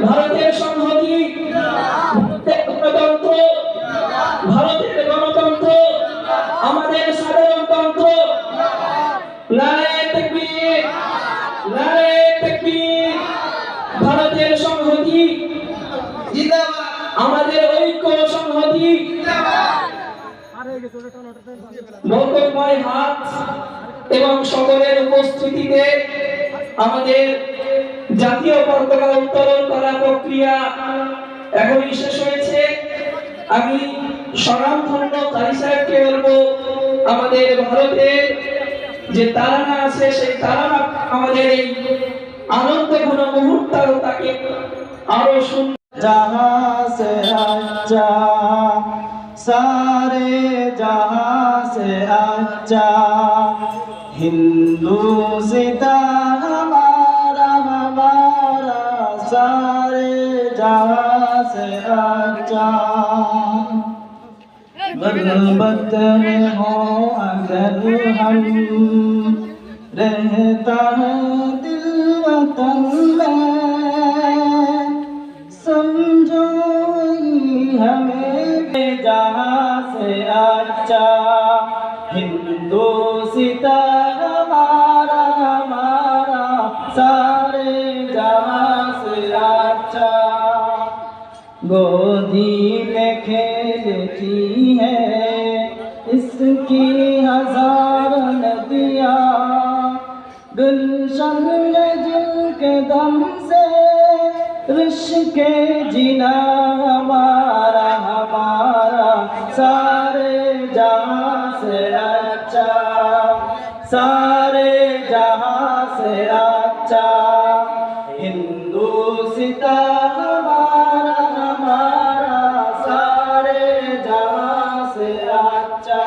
ভারতের সংহতি, গণতন্ত্র, ভারতের গণতন্ত্র, আমাদের সাধারণতন্ত্র। নারে তাকবীর, নারে তাকবীর। ভারতের সংহতি জিন্দাবাদ, আমাদের ঐক্য সংহতি বরকতময় হাত এবং সকলের উপস্থিতিতে আমাদের জাতীয় পতাকা উত্তোলন করা প্রক্রিয়া এখনই শেষ হয়েছে। আমি স্বনামধন্য কারি সাহেবকে বলবো আমাদের ভারতের যে তারানা আছে সেই তারানা আমাদের এই আনন্দঘন মুহূর্তটাকে আরো সুন্দর। जहाँ से अच्छा सारे जहाँ से अच्छा हिंदू सीता हमारा हमारा सारे जहाँ से अच्छा गुर्बत में हो अगर हम रहता है दिल वतन में समझो हमें जहाँ से अच्छा हिंदू सीता हमारा हमारा सारे जहाँ से अच्छा गोदी में खेलती है इसकी हजार नदियाँ गुलशन में जिनके दम से रिश्के जीना हमारा हमारा सारे जहाँ से अच्छा सारे जहाँ से अच्छा हिंदू सीता हमारा हमारा सारे जहाँ से अच्छा।